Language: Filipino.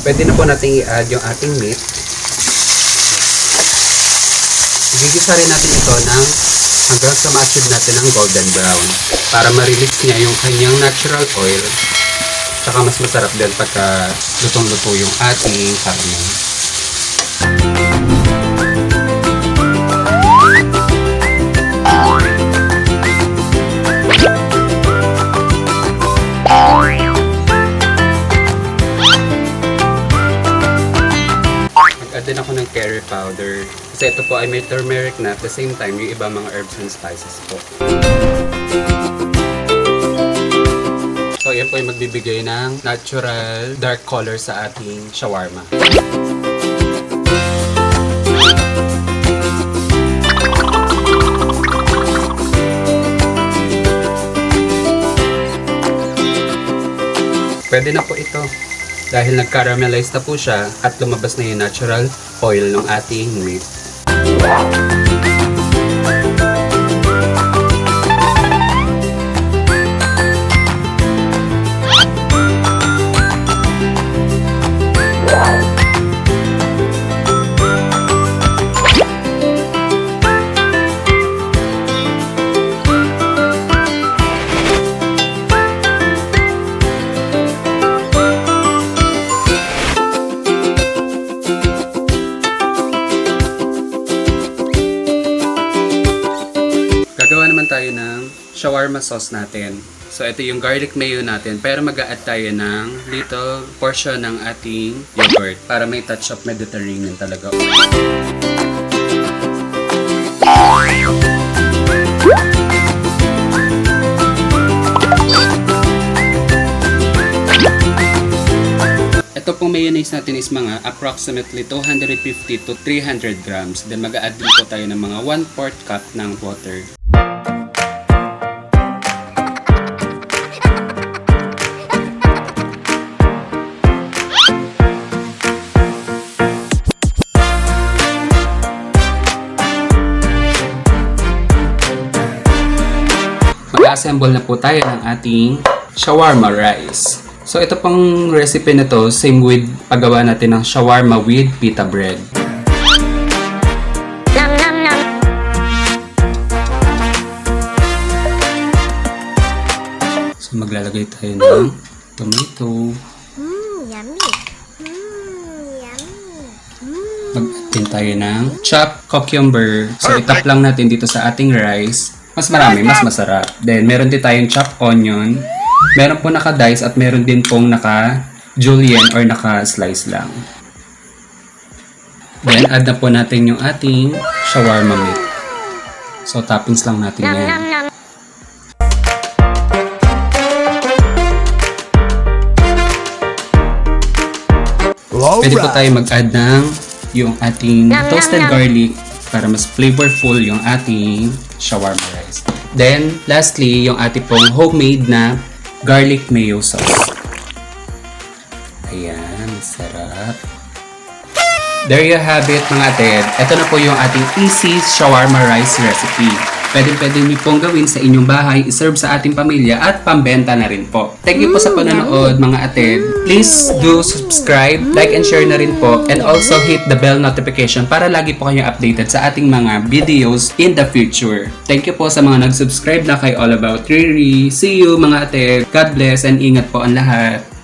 Pwede na po natin i-add yung ating meat. Igigisa rin natin ito hanggang sa ma-achieve natin ng golden brown para ma-release niya yung kanyang natural oil. Tsaka mas masarap din pagka lutong-luto yung ating karne. Mag-add din ako ng curry powder. Kasi ito po ay may turmeric na at the same time yung iba mga herbs and spices po. So yan po yung magbibigay ng natural dark color sa ating shawarma. Pwede na po ito dahil nag-caramelize na po siya at lumabas na yung natural oil ng ating meat. Gagawa naman tayo ng shawarma sauce natin. So ito yung garlic mayo natin, pero mag-a-add tayo ng little portion ng ating yogurt para may touch of Mediterranean talaga. Ito pong mayonnaise natin is mga approximately 250 to 300 grams. Then mag-a-add din po tayo ng mga 1/4 cup ng water. Mag-assemble na po tayo ng ating shawarma rice. So ito pong recipe na to, same with paggawa natin ng shawarma with pita bread. So maglalagay tayo ng tomato. Yummy. Mag-add din tayo ng chopped cucumber. So itap lang natin dito sa ating rice. Mas marami, mas masarap. Then meron din tayong chopped onion. Meron po naka-dice at meron din pong naka-julienne or naka-slice lang. Then add na po natin yung ating shawarma meat. So toppings lang natin yan. Pwede po tayo mag-add ng yung ating toasted garlic para mas flavorful yung ating shawarma rice. Then, lastly, yung ating pong homemade na garlic mayo sauce. Ayan, sarap. There you have it mga ated. Ito na po yung ating easy shawarma rice recipe. Pwede niyo pong gawin sa inyong bahay, iserve sa ating pamilya at pambenta na rin po. Thank you po sa panonood mga ated. Please do subscribe, like and share na rin po, and also hit the bell notification para lagi po kayong updated sa ating mga videos in the future. Thank you po sa mga nag-subscribe na kay All About Riri. See you mga ated. God bless and ingat po ang lahat.